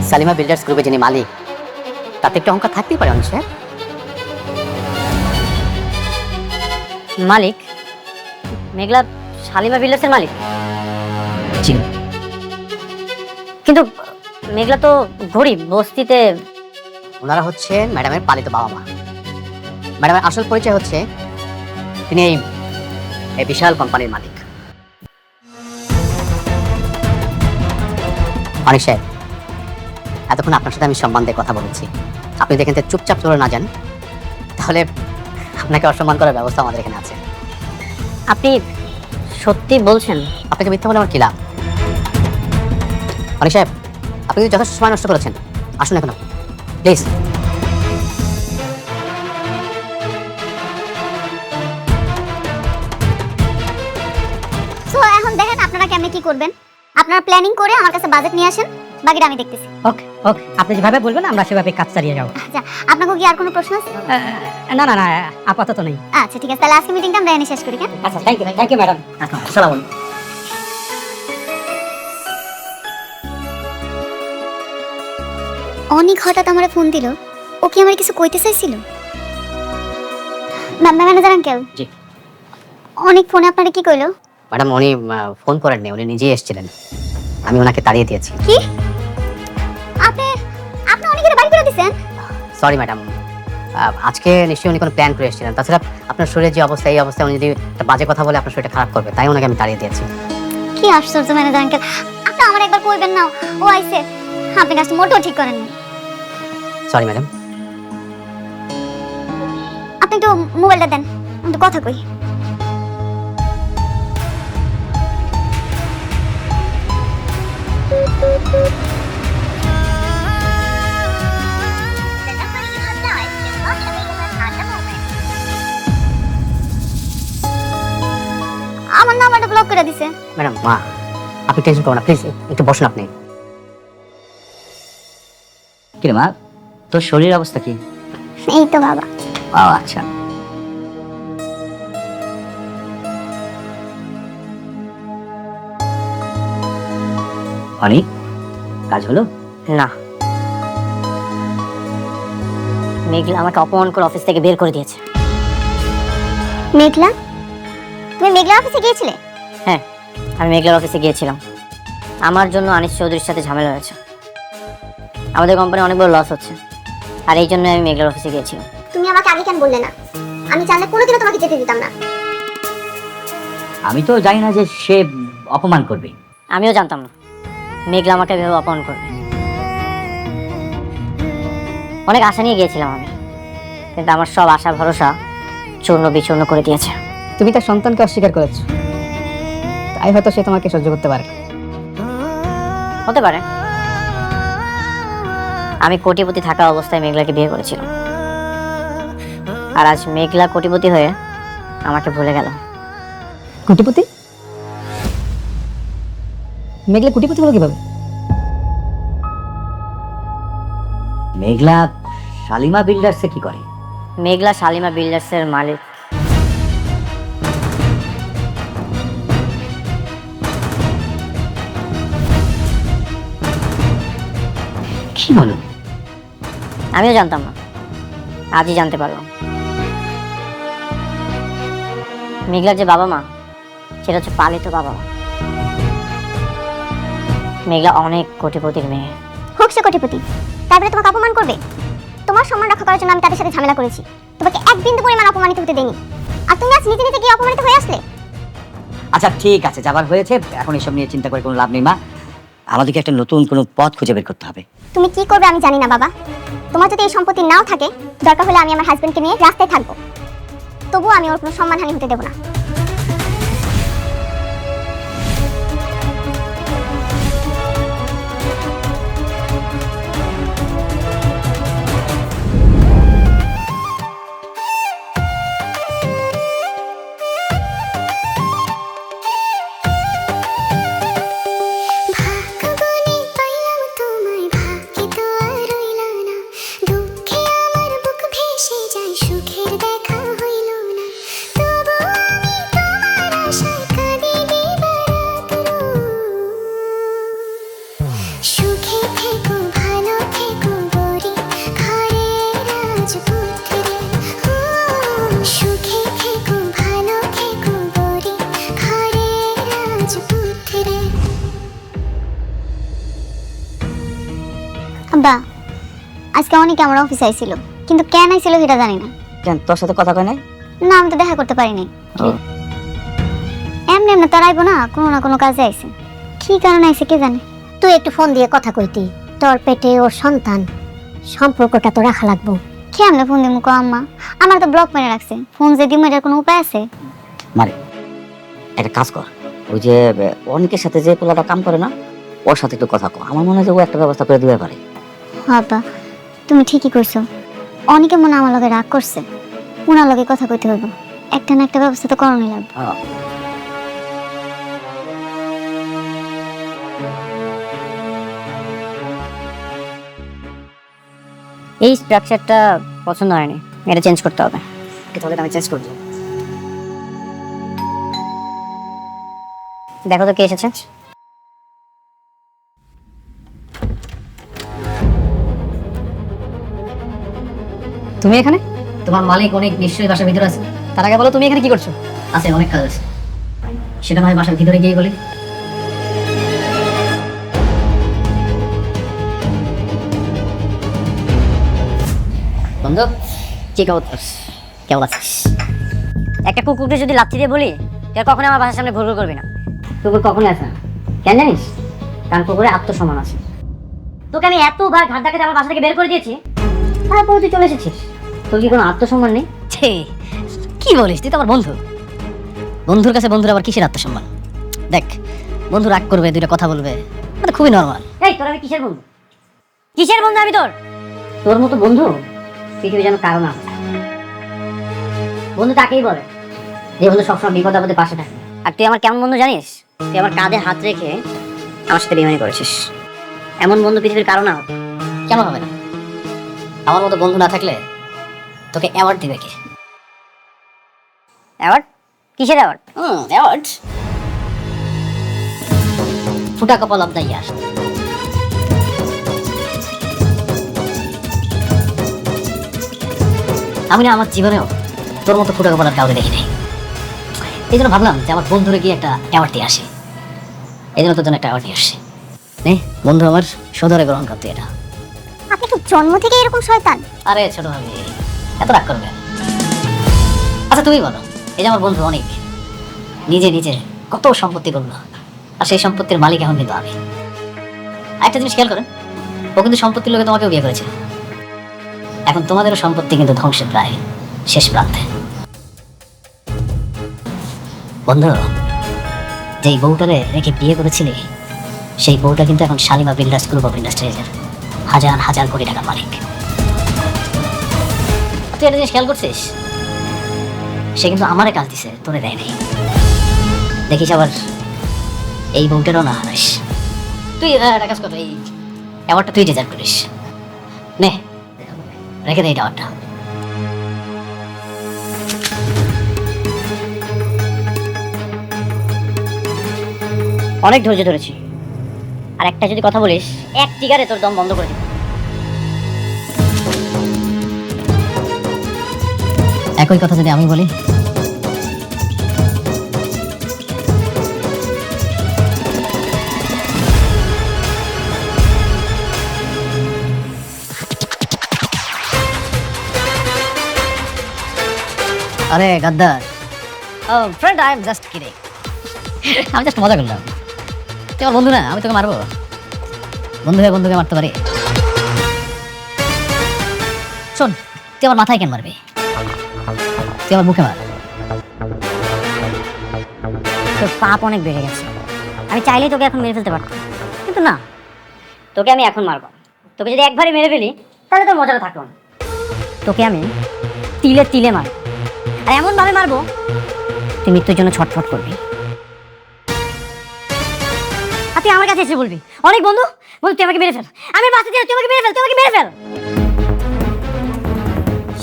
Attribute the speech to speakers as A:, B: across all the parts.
A: Salima builders গ্রুপে যিনি মালিক, তাতে একটু অহংকার থাকতেই পারে অনিক সাহেব।
B: মালিক? মেঘলা সালিমা বিল্ডার্সের মালিক?
A: জি।
B: কিন্তু মেঘলা তো গরিব, বস্তিতে।
A: ওনারা হচ্ছে ম্যাডামের পালিত বাবা মা। ম্যাডামের আসল পরিচয় হচ্ছে তিনি এই বিশাল কোম্পানির মালিক। অনিক সাহেব, এতক্ষণ আপনার সাথে আমি সম্মান দিয়ে কথা বলেছি, আপনি যদি এখান থেকে চুপচাপ চলে না যান তাহলে আপনাকে অসম্মান করার ব্যবস্থা আমাদের এখানে আছে।
B: আপনি সত্যি বলছেন?
A: আপনাকে মিথ্যা বলে আমার কি লাভ? অনিক সাহেব, আপনি যদি যথেষ্ট সময় নষ্ট করেছেন, আসুন এখন প্লিজ।
C: সো এখন দেখেন আপনারা কেমনে কি করবেন। আপনারা প্ল্যানিং করে আমার কাছে বাজেট নিয়ে আসেন, বাকিটা আমি দেখতেছি।
B: ওকে ওকে, আপনি যেভাবে বলবেন আমরা সেভাবে কাজ চালিয়ে যাব।
C: আচ্ছা, আপনাকে কি আর কোনো প্রশ্ন আছে?
B: না না না, আপাতত নেই।
C: আচ্ছা ঠিক আছে, তাহলে আজকে মিটিংটা আমরা এখানে শেষ করি। হ্যাঁ,
B: আচ্ছা, থ্যাংক ইউ ম্যাডাম।
A: আসসালামু আলাইকুম।
C: অনেক হঠাৎ আমার ফোন দিল, ও কি আমার কিছু কইতে চাইছিল? Manager uncle.
A: জি।
C: অনেক ফোনে আপনারা কি কইলো?
A: ম্যাডাম, উনি ফোন করেননি, উনি নিজেই এসেছিলেন, আমি ওনাকে তাড়িয়ে দিয়েছি।
C: কি? আপনি আপনি অনেকের বাড়ি করে দিয়েছেন?
A: সরি ম্যাডাম, আজকে নিশ্চয়ই উনি কোনো প্ল্যান করে এসেছিলেন। তাছাড়া আপনার শরীরের যে অবস্থা, এই অবস্থায় উনি যদি একটা বাজে কথা বলে আপনার শরীরটা খারাপ করবে, তাই ওনাকে আমি তাড়িয়ে দিয়েছি।
C: কি আশ্চর্য ম্যানেজার আঙ্কেল, আপনি আমার একবার কইবেন না ও আইছে? আপনি কাজটা মোটেও ঠিক করেননি।
A: Sorry madam.
C: আপনি একটু মোবাইলটা দেন, আমি তো কথা কই। আমার নাম্বারটা ব্লক করে দিছে।
A: ম্যাডাম, মা আপনি টেনশন করবেন না, প্লিজ একটু বসুন আপনি। কি রে মা, তোর শরীরের অবস্থা কি?
C: এই তো বাবা।
A: ও আচ্ছা। অনিক, কাজ হলো?
B: না, মেঘলা আমাকে অপমান করে অফিস থেকে বের করে দিয়েছে।
C: মেঘলা? তুমি মেঘলা অফিসে গিয়েছিলে?
B: হ্যাঁ, আমি মেঘলার অফিসে গিয়েছিলাম। আমার জন্য আনিস চৌধুরীর সাথে ঝামেলা হয়েছে। আমাদের কোম্পানি অনেক বড় লস হচ্ছে, আর এই জন্য আমি মেঘলার অফিসে গিয়েছিলাম।
C: তুমি আমাকে আগে কেন বললে না? আমি জানলে কোনোদিনও তোমাকে যেতে দিতাম না।
D: আমি তো জানি না যে সে অপমান করবে।
B: আমিও জানতাম না মেঘলা আমাকে এভাবে অপমান করবে। অনেক আশা নিয়ে গিয়েছিলাম আমি, কিন্তু আমার সব আশা ভরসা চূর্ণ বিচূর্ণ করে দিয়েছে।
A: তুমি তার সন্তানকে অস্বীকার করেছো, তাই হয়তো সে তোমাকে সহ্য করতে পারে।
B: হতে পারে। আমি কোটিপতি থাকা অবস্থায় মেঘলাকে বিয়ে করেছিলাম, আর আজ মেঘলা কোটিপতি হয়ে আমাকে ভুলে গেল।
A: কোটিপতি? মেঘলা কোটিপতি হলো কিভাবে?
D: মেঘলা শালিমা বিল্ডার্সে কি করে?
B: মেঘলা শালিমা বিল্ডার্সের মালিক।
D: কি বলো?
B: আমিও জানতাম না, আজই জানতে পারলাম। মেঘলার যে বাবা মা, সেটা হচ্ছে পালিত বাবা মা। মেঘলা অনেক কোটিপতির মেয়ে।
C: হোক সে কোটিপতি, তারপরে তোমাকে অপমান করবে? তোমার সম্মান রক্ষা করার জন্য আমি তাদের সাথে ঝামেলা করেছি, তোমাকে এক বিন্দু পরিমাণ অপমানিত হতে দেইনি, আর তুমি আজ নিজে নিজে গিয়ে অপমানিত হয়ে আসলে।
D: আচ্ছা ঠিক আছে, যাবার হয়েছে, এখন এসব নিয়ে চিন্তা করে কোনো লাভ নেই মা। আমাদেরকে একটা নতুন কোনো পথ খুঁজে বের করতে হবে।
C: তুমি কি করবে আমি জানি না বাবা, তোমার যদি এই সম্পত্তি নাও থাকে, দরকার হলে আমি আমার হাজবেন্ডকে নিয়ে রাস্তায় থাকবো, তবুও আমি ওর কোনো সম্মানহানি হতে দেবো না। সুখের দেখা হইল না, তবু আমি আব্বা, আজকে অনেকে আমার অফিসে আইছিল, কিন্তু কেন আইছিল সেটা জানি না।
D: কেন তোর সাথে কথা কয় নাই?
C: না, আমি তো দেখা করতে পারি নাই।
D: ও,
C: এমনি এমনি তার আইবো না, কোনো না কোনো কাজে আইছে। কি কারণে আইছে কে জানে।
E: তুই একটু ফোন দিয়ে কথা কইতি, তোর পেটে ওর সন্তান, সম্পর্কটা তো রাখা লাগবো।
C: কেমনে ফোন দিমু কো আম্মা? আমার তো ব্লক মেরে রাখছে। ফোন যে দিমু এটার কোনো উপায় আছে?
D: মানে একটা কাজ কর, ওই যে অনেকের সাথে যে পোলাটা কাম করে না, ওর সাথে একটু কথা কর। আমার মনে হয় যে ও একটা ব্যবস্থা করে দিতে পারে।
C: আব্বা, তুমি ঠিকই কইছো। অনেকে মনে হয় আমার লগে রাগ করছে, ওনার লগে কথা কইতে হইব। একটা না একটা ব্যবস্থা তো করণই লাগবে।
B: এই স্ট্রাকচারটা পছন্দ হয়নি, এটা চেঞ্জ করতে হবে।
A: তাহলে আমি চেঞ্জ করবো।
B: দেখো তো কে এসেছে।
A: তুমি এখানে? তোমার মালিক অনেক নিশ্চয়ই বাসার ভিতরে আছে। তার আগে বলো তুমি এখানে কি করছো? আছে, অনেক কাজ আছে। সেটা নয় বাসার ভিতরে গিয়ে বলি। বন্ধু, কি খবর তোর? কেমন আছিস?
B: একটা কুকুরকে যদি লাথি দিয়ে বলি তাহলে কখনো আমার বাসার সামনে ঘুরঘুর করবি না।
A: কুকুর কখনো আসে না।
B: কেন জানিস? কারণ কুকুরে আত্মসম্মান আছে। তোকে আমি এতবার ঘাট ধাক্কাতে আমার বাসা থেকে বের করে দিয়েছি, তারপর তুই চলে এসেছিস। তোর কি কোনো আত্মসম্মান নেই?
A: ছে, কি বলিস? তুই তো আমার বন্ধু। বন্ধুর কাছে বন্ধুর আবার কিসের আত্মসম্মান? দেখ, বন্ধু রাগ করবে, দুইটা কথা বলবে, এটা খুবই নর্মাল।
B: এই তোর আমি কিসের বন্ধু? কিসের বন্ধু আমি তোর? তোর মতো বন্ধু পৃথিবী যেন কারো না। বন্ধু তাকেই বলে যে বন্ধু সবসময় বিপদ আপদে পাশে থাকে। আর তুই আমার কেমন বন্ধু জানিস? তুই আমার কাঁধে হাত রেখে আমার সাথে বেইমানি করেছিস। এমন বন্ধু পৃথিবীর কারো না।
A: কেন হবে না? আমার মতো বন্ধু না থাকলে তোকে অ্যাওয়ার্ড দিবে কে?
B: অ্যাওয়ার্ড? কিসের অ্যাওয়ার্ড?
A: অ্যাওয়ার্ড ফুটা কপাল অফ দ্য ইয়ার। আমি না আমার জীবনেও তোর মতো ফুটা কপাল আর কাউকে দেখি নাই। এই জন্য ভাবলাম যে আমার বন্ধুরে গিয়ে একটা অ্যাওয়ার্ড দিয়ে আসি। এই জন্য তোর জন্য একটা অ্যাওয়ার্ড দিয়ে আসছি। নে বন্ধু আমার, সদরে গ্রহণ করতে এটা।
C: আপনি কি জন্ম থেকে এরকম শয়তান?
A: আরে ছোট ভাবি, এত রাগ করবে? আচ্ছা তুমি বলো, এই যে আমার বন্ধু অনেক নিজে নিজে কত সম্পত্তি করলো, আর সেই সম্পত্তির মালিক এখন কিন্তু আমি। একটা জিনিস খেয়াল করেন, ও কিন্তু সম্পত্তির লোকে তোমাকেও বিয়ে করেছে। এখন তোমাদেরও সম্পত্তি কিন্তু ধ্বংসের প্রায় শেষ প্রান্তে। বন্ধু, যেই বউটারে রেখে বিয়ে করেছিলি, সেই বউটা কিন্তু এখন শালিমা বিল্ডার্স গ্রুপ অফ ইন্ডাস্ট্রিজের হাজার হাজার কোটি টাকার মালিক। তুই একটা জিনিস খেয়াল করছিস? সে কিন্তু আমারে কাজ দিছে, তোরে দেয় নাই। দেখিস আবার এই বউটারও না হারাইস। তুই একটা কাজ কর, এই অ্যাওয়ার্ডটা তুই ডিজার্ভ করিস। নে রেখে দে এই অ্যাওয়ার্ডটা।
B: অনেক ধৈর্য ধরেছি, আর একটা যদি কথা বলিস এক টিগারে তোর দম বন্ধ করে দিব।
A: একই কথা যদি আমি বলি, আরে গাদ্দার। ও friend, I am just kidding. আমি জাস্ট মজা করলাম। তুই আমার বন্ধু না, আমি তোকে মারবো? বন্ধু হয়ে বন্ধুকে মারতে পারি? শোন, তুই আমার মাথায় কেন মারবি? তুই আমার মুখে মার।
B: তোর পাপ অনেক বেড়ে গেছে। আমি চাইলেই তোকে এখন মেরে ফেলতে পারতাম, কিন্তু না, তোকে আমি এখন মারবো। তোকে যদি একবারই মেরে ফেলি তাহলে তোর মজাটা থাকলো না। তোকে আমি তিলে তিলে মারবো, আর এমন ভাবে মারবো তুই মৃত্যুর জন্য ছটফট করবি। আর তুই আমার কাছে এসে বলবি, অনেক বন্ধু বন্ধু তুই আমাকে মেরে ফেল, আমি বাঁচতে চাই, তুই আমাকে মেরে ফেল, তুই আমাকে মেরে ফেল।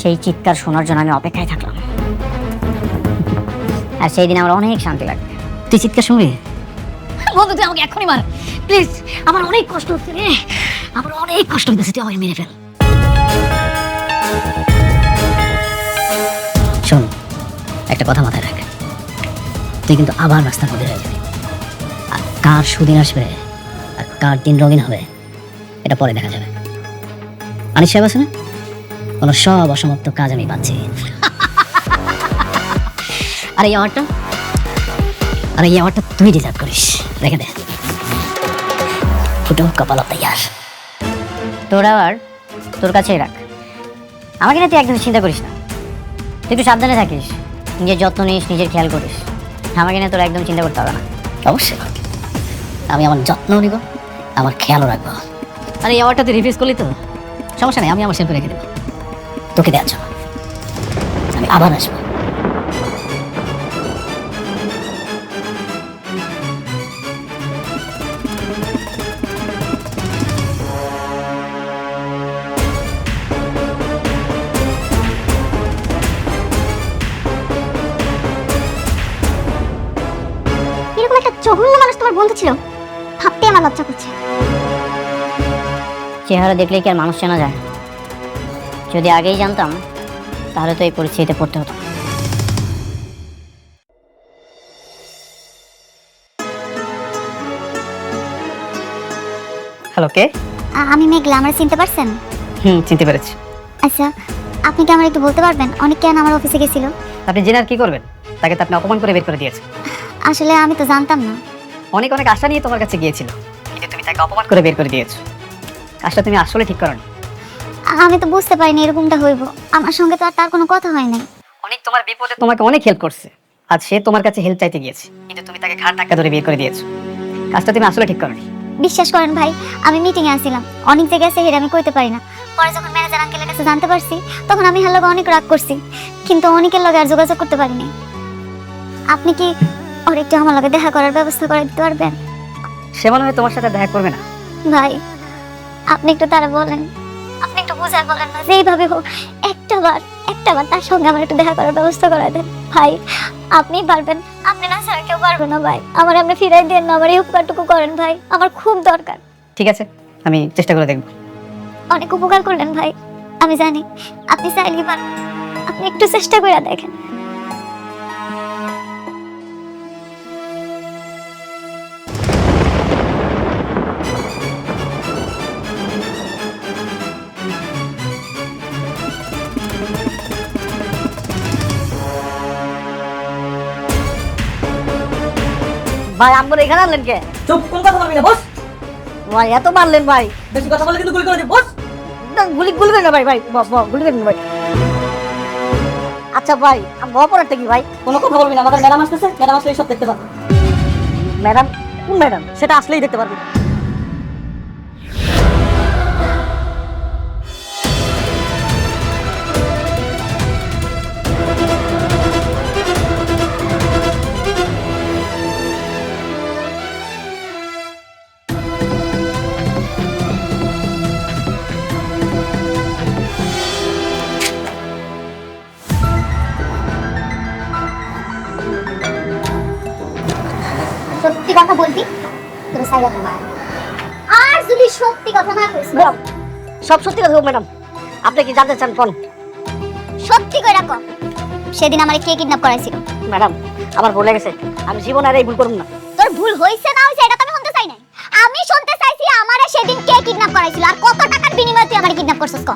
B: সেই চিৎকার শোনার জন্য আমি অপেক্ষায় থাকলাম, আর সেই দিন আমার অনেক শান্তি লাগবে।
A: তুই চিৎকার শুনবি? বন্ধু তুই আমাকে এখনই মার প্লিজ, আমার অনেক কষ্ট হচ্ছে রে, আমার অনেক কষ্ট হচ্ছে, তুই আমাকে মেরে ফেল। শোন, একটা কথা মাথায় রাখ, তুই কিন্তু আবার রাস্তার মধ্যে হয়ে যাবি। আর কার সুদিন আসবে আর কার দিন রঙিন হবে এটা পরে দেখা যাবে। আনিস সাহেব আছে না, কোনো সব অসমাপ্ত কাজ আমি পাচ্ছি। আর এই অ্যাওয়ার্ডটা তুই ডিজার্ভ করিস, রেখে দে। ফুটো কপাল তৈয়ার।
B: তোরা আর তোর কাছেই রাখ, আমাকে না তুই একদম চিন্তা করিস না। তুই একটু সাবধানে থাকিস, নিজের যত্ন নিস, নিজের খেয়াল করিস। আমাকে না তোর একদম চিন্তা করতে হবে না।
A: অবশ্যই আমি আমার যত্ন নিব, আমার খেয়ালও রাখবো। আর এই অ্যাওয়ার্ডটা তুই রিফিউজ করলি তো সমস্যা নেই, আমি আমার সেলফে রেখে দেবো। তোকে দেওয়ার জন্য আমি আবার আসবো।
C: এরকম একটা জঘন্য মানুষ তোমার বন্ধু ছিল, ভাবতে আমার লজ্জা করছে।
B: চেহারা দেখলেই কি আর মানুষ চেনা যায়? যদি আগেই জানতাম তাহলে তো এই পরিস্থিতিতে পড়তে হতো।
F: হ্যালো, কে?
C: আমি মেঘলা, আমরা চিনতে পারছেন?
F: চিনতে পেরেছি।
C: আচ্ছা, আপনি কি আমার একটু বলতে পারবেন অনেক কেন আমার অফিসে গেছিল?
F: আপনি জেনে আর কি করবেন? তাকে তো আপনি অপমান করে বের করে দিয়েছেন।
C: আসলে আমি তো জানতাম না।
F: অনেক অনেক আশা নিয়ে তোমার কাছে গিয়েছিল, কিন্তু তুমি তাকে অপমান করে বের করে দিয়েছো। কাজটা তুমি আসলে ঠিক করনি।
C: আমি তো বুঝতে পারিনি এরকমটা হইব। আমার সঙ্গে তো আর তার কোনো কথা হয় নাই।
F: অনেক তোমার বিপদে তোমাকে অনেক হেল্প করছে, আজ সে তোমার কাছে হেল্প চাইতে গিয়েছে, কিন্তু তুমি তাকে ঘাড় ধাক্কা ধরে বের করে দিয়েছো। কাজটা তুমি আসলে ঠিক করনি।
C: বিশ্বাস করেন ভাই, আমি মিটিংয়ে আসছিলাম, অনেক জায়গায় আছে হেরে আমি কইতে পারি না। পরে যখন ম্যানেজার আঙ্কেলের কাছে জানতে পারছি, তখন আমি হের লগে অনেক রাগ করছি, কিন্তু অনেকের লগে আর যোগাযোগ করতে পারিনি। আপনি কি ওর একটু আমার লগে দেখা করার ব্যবস্থা করে দিতে পারবেন?
F: সে মনে হয় তোমার সাথে দেখা করবে না।
C: ভাই আপনি একটু তারা বলেন, আপনি একটু বুঝায় বলেন না, যেইভাবে হোক একটাবার তার সঙ্গে আমার একটু দেখা করার ব্যবস্থা করে দেন ভাই। আপনি পারবেন, আপনি না ছাড়া কেউ পারবে না ভাই। আমার আপনি ফিরাই দেন না, আমার এই উপকারটুকু করেন ভাই, আমার খুব দরকার।
F: ঠিক আছে, আমি চেষ্টা করে দেখবো।
C: অনেক উপকার করলেন ভাই, আমি জানি আপনি চাইলে পারবেন, আপনি একটু চেষ্টা করে দেখেন।
B: ভাই আমরা এখানে আনলেন কে?
F: চুপ, কোন কথা বলবি না, বস।
B: ভাই এত মারলেন ভাই,
F: বেশি কথা বলে কিন্তু গুলি করে দিই, বস।
B: গুলি করেন না ভাই, গুলি করেন না ভাই। আচ্ছা ভাই, আমার অপরাধটা কি ভাই?
F: কোনো কথা বলবি না, আমাদের ম্যাডাম আসতেছে, ম্যাডাম আসলে সব দেখতে পাবে।
B: ম্যাডাম? কোন ম্যাডাম? সেটা আসলেই দেখতে পারবে।
C: সত্যি কথা বলবি তুমি সাইডে থাকবা, আর যদি সত্যি কথা না কইস
B: সব সত্যি কথা ম্যাডাম, আপনি কি জানতে চান কোন?
C: সত্যি কইরা কও, সেদিন আমারে কে কিডন্যাপ করাইছিল?
B: ম্যাডাম আমার ভুলে গেছে, আমি জীবন আর এই ভুল করব না।
C: তোর ভুল হইছে না হইছে এটা তো আমি শুনতে চাই না। আমি শুনতে চাইছি আমারে সেদিন কে কিডন্যাপ করাইছিল আর কত টাকার বিনিময়ে তুই আমারে কিডন্যাপ করছস ক?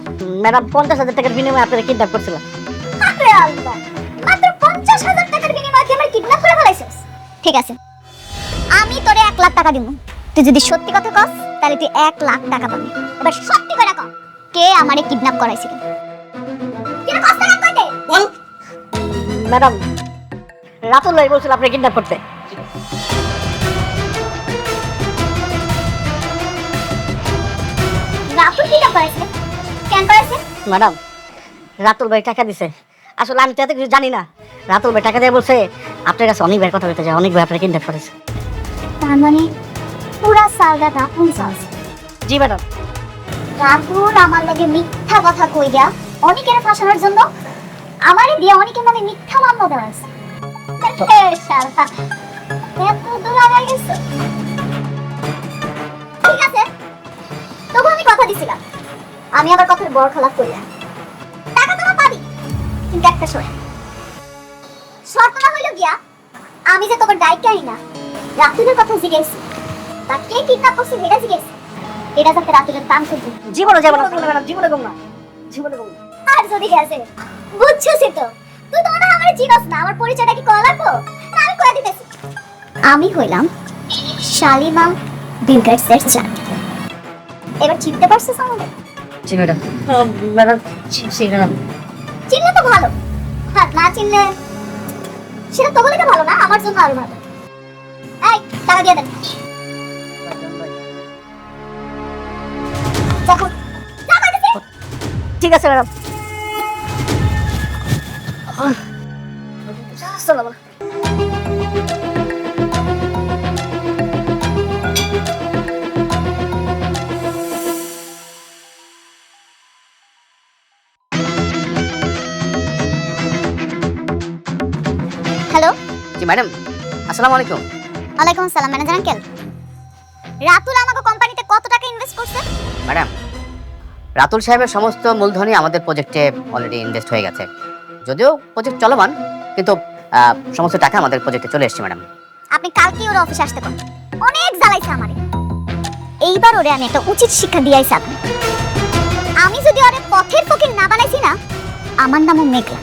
B: ম্যাডাম 50,000 টাকার বিনিময়ে আপনারা কিডন্যাপ করছিলাম।
C: মাত্র আল্লাহ, মাত্র 50,000 টাকার বিনিময়ে তুই আমারে কিডন্যাপ করে ফেলাইছস। ঠিক আছে, আমি তোরে 1 লাখ টাকা দিব, তুই যদি সত্যি কথা কস তাহলে তুই 1 লাখ টাকা পাবি। এবার সত্যি করে কও, কে আমারে কিডন্যাপ করাইছিল? তুই কষ্ট না কইতে
F: বল।
B: ম্যাডাম রাতুল ভাই বলছিল আপনি কিডন্যাপ করতে।
C: রাতুল কিডন্যাপ করাইছিল? কেন করাইছে?
B: ম্যাডাম রাতুল ভাই টাকা দিছে, আসলে আমি তো এত কিছু জানি না। রাতুল ভাই টাকা দিয়ে বলছে আপনার কাছে অনেক ভাই কথা বলতে যায়, অনেক ভাই আপনার কিডন্যাপ করেছে।
C: তার মানে পুরা সালটা রাতুল চালছে।
B: জি ম্যাডাম।
C: রাতুল আমার লাগে মিথ্যা কথা কইয়া অনেকের ফাঁসানোর জন্য আমারে দিয়ে অনেকের নামে মিথ্যা মামলা দেওয়া হয়েছে। শালা এত দূর আগায় গেছে। ঠিক আছে, তবু আমি কথা দিছিলাম, আমি আবার কথার বড় খেলাপ করি না। টাকা তোমার পাবি, কিন্তু একটা শর্তটা হইল গিয়া আমি যে তোমার দায়িত্ব না রাতুলের কথা জিজ্ঞেস, তা কে কিডন্যাপ করছে সেটা জিজ্ঞেস, এটা যাতে রাতুলের প্রাণ শুদ্ধ।
B: জীবনে যাবো না ম্যাডাম, জীবনে গম না, জীবনে গম না।
C: আর যদি গেছে বুঝছিস তো, তুই তো মনে হয় আমার চিনস না, আমার পরিচয়টা কি করা লাগবো? না, আমি কয়ে দিতেছি। আমি হইলাম শালিমা বিল গেটসের চাঁদ। এবার চিনতে পারছিস আমাকে?
F: জি ম্যাডাম। ম্যাডাম জি ম্যাডাম।
C: চিনলে তো ভালো, আর না চিনলে সেটা তোর লেগে ভালো না, আমার জন্য আরো ভালো। এই টাকা দিয়ে দেন। দেখো, যা কইতেছি।
B: ঠিক আছে ম্যাডাম। চলো বলো।
C: হ্যালো,
F: জি ম্যাডাম, আসসালামু আলাইকুম।
C: ওয়ালাইকুম আসসালাম। ম্যানেজার আঙ্কেল, রাতুল আমাকে কোম্পানিতে কত টাকা ইনভেস্ট করছে?
F: ম্যাডাম, রাতুল সাহেবের সমস্ত মূলধনই আমাদের প্রজেক্টে অলরেডি ইনভেস্ট হয়ে গেছে। যদিও প্রজেক্ট চলমান, কিন্তু সমস্ত টাকা আমাদের প্রজেক্টে চলে এসেছে ম্যাডাম।
C: আপনি কালকে ওর অফিসে আসতে কোন, অনেক জ্বালাইছে আমারে। এইবার ওরে আমি একটা উচিত শিক্ষা দিয়াইছি আপনি। আমি যদি ওরে পথের ফকির না বানাইছি না, আমার নামও মেঘলা,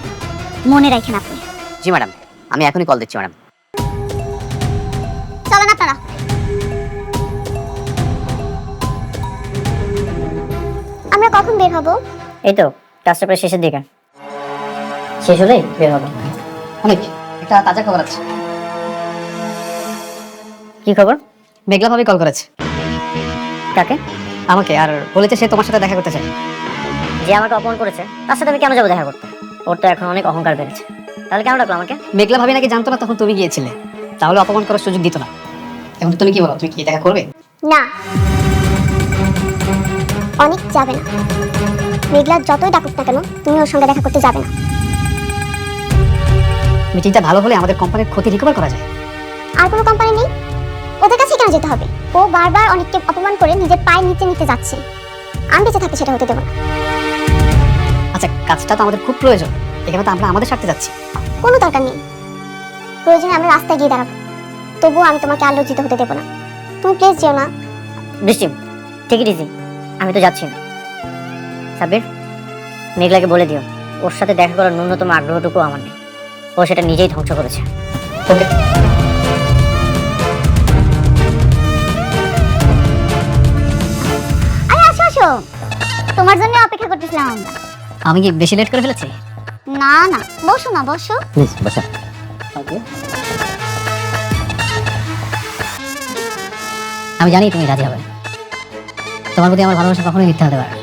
C: মনে রাখেন আপনি।
F: জি ম্যাডাম, আমি এখনই কল দিচ্ছি ম্যাডাম।
C: চলেন আপনারা। আমরা কখন বের হব?
B: এই তো কাজটা প্রায় শেষের দিকে, শেষ হলেই বের হবো।
F: অনেক একটা তাজা খবর আছে।
B: কি খবর?
F: মেঘলা ভাবি কল করেছে
B: কাকে?
F: আমাকে, আর বলেছে সে তোমার সাথে দেখা করতে চায়।
B: যে আমাকে অপমান করেছে তার সাথে আমি কেন যাবো দেখা করতে? ওর তো এখন অনেক অহংকার বেড়েছে, তাহলে কেন ডাকলো আমাকে?
F: মেঘলা ভাবি নাকি জানতো না তখন তুমি গিয়েছিলে, তাহলে অপমান করার সুযোগ দিত না। এখন তুমি কি বলো, তুমি কি দেখা করবে?
C: না, অনেক যাবে না। মেঘলা যতই ডাকুক না কেন, তুমি ওর সঙ্গে দেখা করতে যাবে না।
F: মিটিংটা ভালো হলে আমাদের কোম্পানির ক্ষতি রিকভার করা যায়।
C: আর কোনো কোম্পানি নেই, ওদের কাছে কেন যেতে হবে? ও বারবার অনেককে অপমান করে নিজের পায়ের নিচে নিতে যাচ্ছে। আমি বেঁচে থাকতে সেটা হতে দেবো না।
F: আচ্ছা, কাজটা তো আমাদের খুব প্রয়োজন, এখানে তো আমরা আমাদের স্বার্থে যাচ্ছি।
C: কোনো দরকার নেই, প্রয়োজনে আমরা রাস্তায় গিয়ে দাঁড়াবো, তবুও আমি তোমাকে আর লজ্জিত হতে দেবো না। তুমি প্লিজ যেও না।
B: বৃষ্টি, ঠিক ইজি, আমি তো যাচ্ছি না। সাব্বির, মেঘলাকে বলে দিও ওর সাথে দেখা করার ন্যূনতম আগ্রহটুকু আমার নেই। ও সেটা নিজেই ধ্বংস করেছে।
F: ওকে।
C: আরে আসো আসো, তোমার জন্য অপেক্ষা করতেছিলাম আমরা।
B: আমি কি বেশি লেট করে ফেলেছি?
C: না না, বসো না, বসো।
D: প্লিজ বসা।
A: আমি জানি তুমি রাজি হবে, তোমার প্রতি আমার ভালোবাসা কখনোই মিথ্যা হতে পারে না।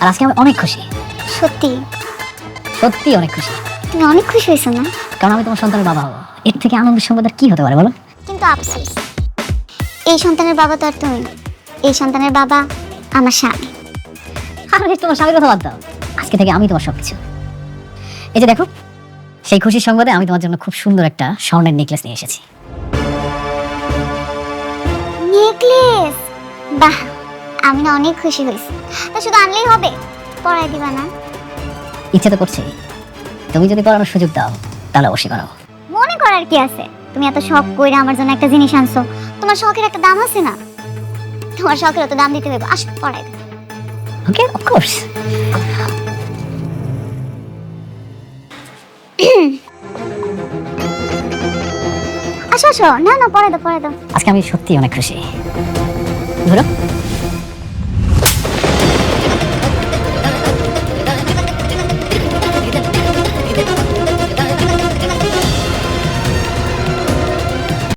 A: আর আজকে আমি অনেক খুশি,
C: সত্যি
A: সত্যি অনেক খুশি,
C: তুমি অনেক খুশি হয়েছো না?
A: কারণ আমি তোমার সন্তানের বাবা হবো। এর থেকে আনন্দের সংবাদ আর কি হতে পারে বলো?
C: কিন্তু আফসোস, এই সন্তানের বাবা তো আর তুমি না। এই সন্তানের বাবা আমার স্বামী।
A: আরে তোমার স্বামীর কথা বাদ দাও, আজকে থেকে আমি তোমার সবকিছু। এই যে দেখো, সেই খুশির সংবাদে আমি তোমার জন্য খুব সুন্দর একটা স্বর্ণের নেকলেস নিয়ে এসেছি।
C: নেকলেস? বাহ, আমি না অনেক খুশি হয়েছি। তা শুধু আনলেই হবে, পরাই দিবা না?
A: ইচ্ছে তো করছে, তুমি যদি পড়ানোর সুযোগ দাও তাহলে অবশ্যই করাবো।
C: মনে করার কি আছে? তুমি এত শখ কইরা আমার জন্য একটা জিনিস আনছো, তোমার শখের একটা দাম আছে না? তোমার শখের তো দাম দিতে হবে। আসো, পরাই দাও।
A: ওকে, অফ কোর্স।
C: আসো আসো, না না, পরাই দাও, পরাই দাও।
A: আজকে আমি সত্যি অনেক খুশি। ধরো